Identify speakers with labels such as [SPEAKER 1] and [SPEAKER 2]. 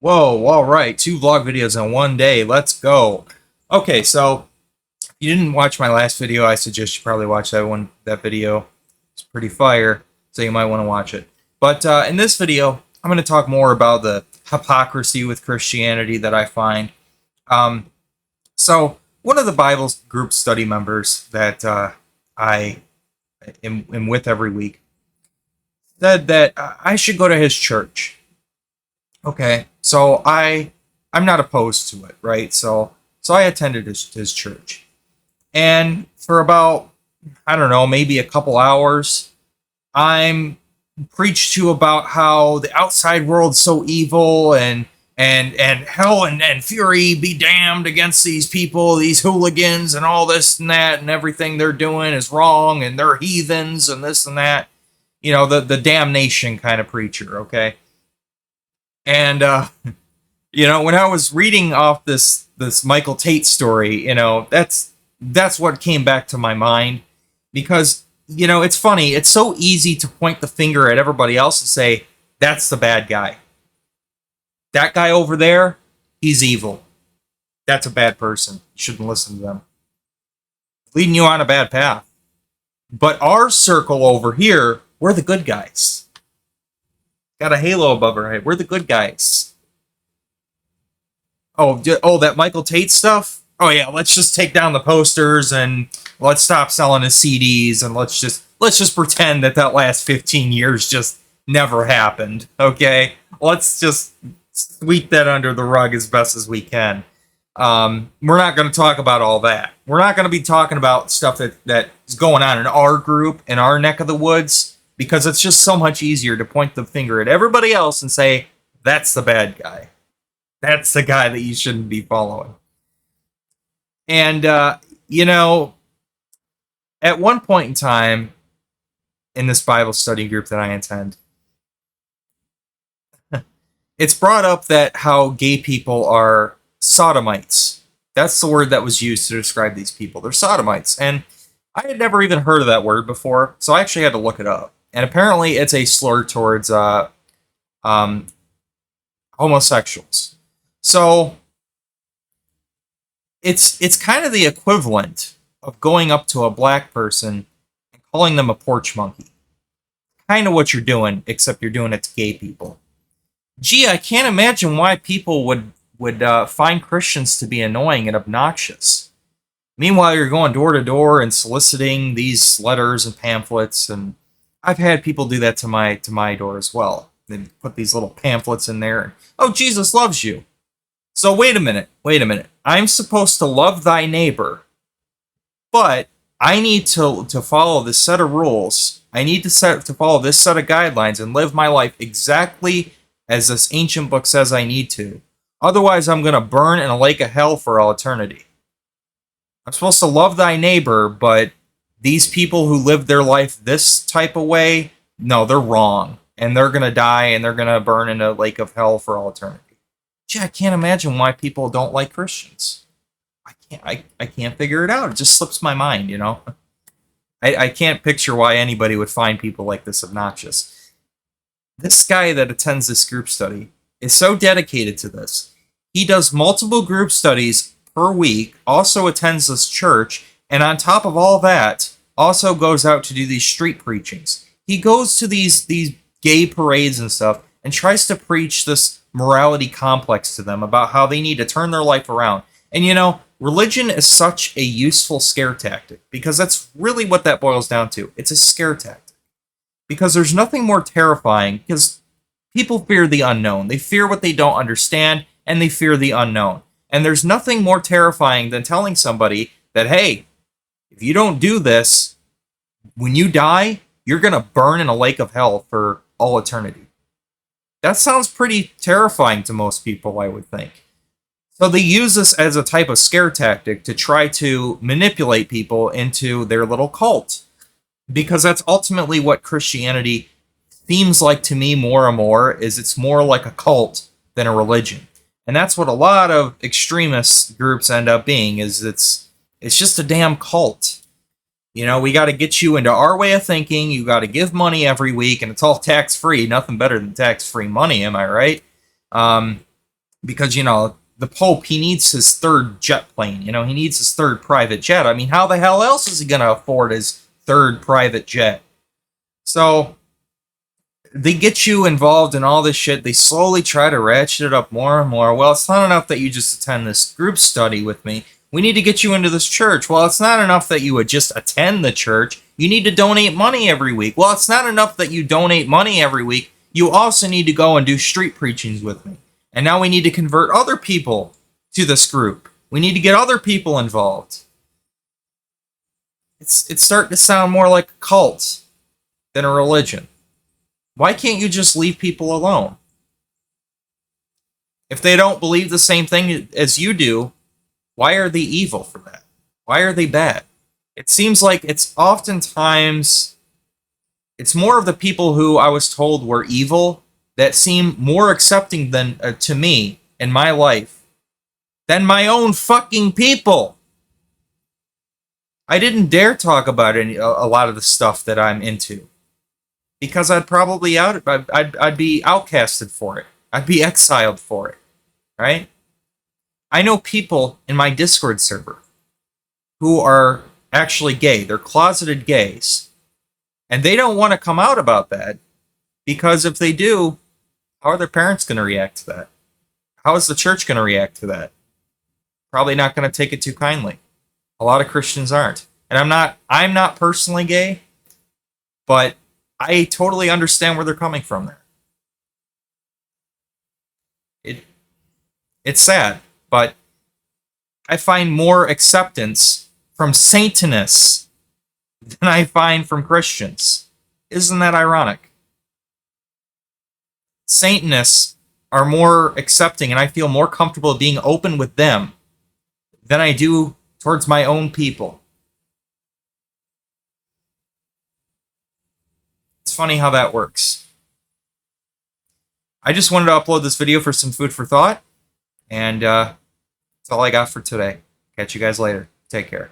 [SPEAKER 1] Whoa, all right. Two vlog videos in one day. Let's go. Okay, so if you didn't watch my last video, I suggest you probably watch that video. It's pretty fire, so you might want to watch it. But in this video, I'm going to talk more about the hypocrisy with Christianity that I find. Um, so one of the Bible group study members that I am with every week said that I should go to his church. Okay, so I'm not opposed to it, right? So I attended his church, and for about, I don't know, maybe a couple hours, I'm preached to about how the outside world's so evil, and hell and fury be damned against these people, these hooligans, and all this and that, and everything they're doing is wrong, and they're heathens, and this and that. You know, the damnation kind of preacher, okay? And when I was reading off this Michael Tate story, that's what came back to my mind, because it's funny. It's so easy to point the finger at everybody else and say that's the bad guy. That guy over there, he's evil. That's a bad person. You shouldn't listen to them. Leading you on a bad path. But our circle over here, we're the good guys. Got a halo above our head. We're the good guys. Oh, that Michael Tate stuff? Oh yeah, let's just take down the posters and let's stop selling his CDs, and let's just pretend that last 15 years just never happened. Okay? Let's just sweep that under the rug as best as we can. We're not going to talk about all that. We're not going to be talking about stuff that is going on in our group, in our neck of the woods, because it's just so much easier to point the finger at everybody else and say, that's the bad guy. That's the guy that you shouldn't be following. And, at one point in time in this Bible study group that I attend, it's brought up that how gay people are sodomites. That's the word that was used to describe these people. They're sodomites. And I had never even heard of that word before, so I actually had to look it up. And apparently it's a slur towards homosexuals. So it's kind of the equivalent of going up to a black person and calling them a porch monkey. Kind of what you're doing, except you're doing it to gay people. Gee, I can't imagine why people would find Christians to be annoying and obnoxious. Meanwhile, you're going door to door and soliciting these letters and pamphlets, and I've had people do that to my door as well. They put these little pamphlets in there. And, oh, Jesus loves you. So wait a minute. I'm supposed to love thy neighbor, but I need to follow this set of rules. I need to follow this set of guidelines and live my life exactly as this ancient book says I need to. Otherwise, I'm going to burn in a lake of hell for all eternity. I'm supposed to love thy neighbor, but these people who live their life this type of way, no, they're wrong. And they're going to die, and they're going to burn in a lake of hell for all eternity. Gee, I can't imagine why people don't like Christians. I can't figure it out. It just slips my mind, I can't picture why anybody would find people like this obnoxious. This guy that attends this group study is so dedicated to this. He does multiple group studies per week, also attends this church, and on top of all that, also goes out to do these street preachings. He goes to these gay parades and stuff and tries to preach this morality complex to them about how they need to turn their life around. And religion is such a useful scare tactic, because that's really what that boils down to. It's a scare tactic. Because there's nothing more terrifying, because people fear the unknown. They fear what they don't understand, and they fear the unknown. And there's nothing more terrifying than telling somebody that, hey, if you don't do this, when you die, you're going to burn in a lake of hell for all eternity. That sounds pretty terrifying to most people, I would think. So they use this as a type of scare tactic to try to manipulate people into their little cult. Because that's ultimately what Christianity seems like to me more and more, is it's more like a cult than a religion. And that's what a lot of extremist groups end up being, is it's just a damn cult. We got to get you into our way of thinking. You got to give money every week, and it's all tax-free. Nothing better than tax-free money, am I right? because, the Pope, he needs his third jet plane. He needs his third private jet. I mean, how the hell else is he going to afford his third private jet? So they get you involved in all this shit. They slowly try to ratchet it up more and more. Well, it's not enough that you just attend this group study with me. We need to get you into this church. Well, it's not enough that you would just attend the church. You need to donate money every week. Well, it's not enough that you donate money every week. You also need to go and do street preachings with me. And now we need to convert other people to this group. We need to get other people involved. It's starting to sound more like a cult than a religion. Why can't you just leave people alone? If they don't believe the same thing as you do, why are they evil for that? Why are they bad? It seems like it's more of the people who I was told were evil that seem more accepting than to me in my life than my own fucking people. I didn't dare talk about a lot of the stuff that I'm into because I'd probably I'd be outcasted for it. I'd be exiled for it, right? I know people in my Discord server who are actually gay. They're closeted gays. And they don't want to come out about that because if they do, how are their parents going to react to that? How is the church going to react to that? Probably not going to take it too kindly. A lot of Christians aren't. And I'm not personally gay, but I totally understand where they're coming from there. It's sad, but I find more acceptance from Satanists than I find from Christians. Isn't that ironic? Satanists are more accepting, and I feel more comfortable being open with them than I do towards my own people. It's funny how that works. I just wanted to upload this video for some food for thought, and that's all I got for today. Catch you guys later. Take care.